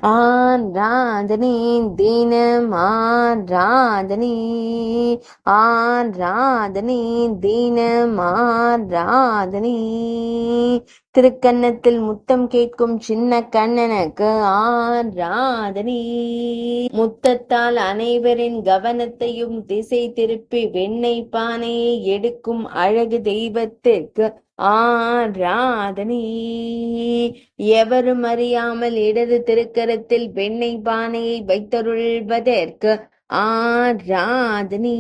ஆராதனை தினம் ஆராதனை ஆராதனை தினம் ஆராதனை திருக்கன்னத்தில் முத்தம் கேட்கும் சின்ன கண்ணனுக்கு ஆராதனை முத்தத்தால் அனைவரின் கவனத்தையும் திசை திருப்பி வெண்ணெய் பானையை எடுக்கும் அழகு தெய்வத்திற்கு ஆராதனை எவரும் அறியாமல் இடது திருக்கரத்தில் வெண்ணெய் பானையை வைத்தருள்வதற்கு ஆராதனை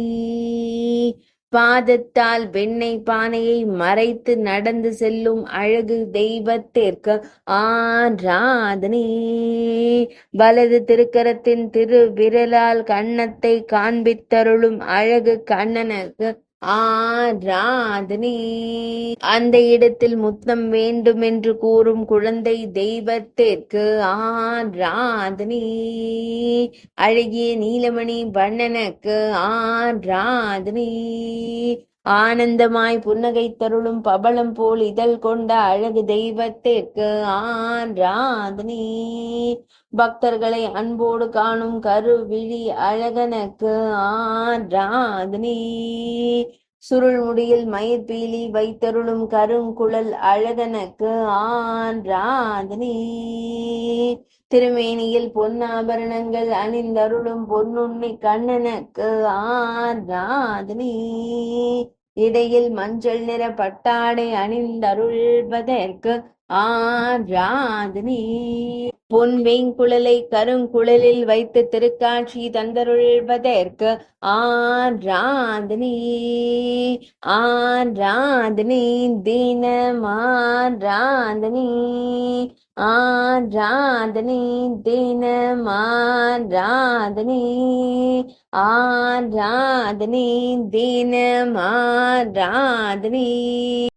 பாதத்தால் வெண்ணெய் பானையை மறைத்து நடந்து செல்லும் அழகு தெய்வத்திற்கு ஆராதனை வலது திருக்கரத்தின் திரு விரலால் கன்னத்தை காண்பித்தருளும் அழகு கண்ணனுக்கு ஆராதனை அந்த இடத்தில் முத்தம் வேண்டும் என்று கூறும் குழந்தை தெய்வத்திற்கு ஆராதனை அழகிய நீலமணி வண்ணனுக்கு ஆராதனை ஆனந்தமாய் புன்னகை தருளும் பவளம் போல் இதழ் கொண்ட அழகு தெய்வத்திற்கு ஆராதனை பக்தர்களை அன்போடு காணும் கருவிழி அழகனுக்கு ஆராதனை சுருள் முடியில் மயிர்பீலி வைத்தருளும் கருங்குழல் அழகனுக்கு ஆராதனை திருமேனியில் பொன்னாபரணங்கள் அணிந்தருளும் பொன்னுண்ணி கண்ணனுக்கு ஆராதனை இடையில் மஞ்சள் நிற பட்டாடை அணிந்தருள்வதற்கு ஆராதனை பொன் வெங்குழலை கருங்குழலில் வைத்து திருக்காட்சி தந்தருள்வதற்கு ஆராதனை ஆராதனை தினம் ஆராதனை ஆராதனை தினம் ஆராதனை ஆராதனை தினம் ஆராதனை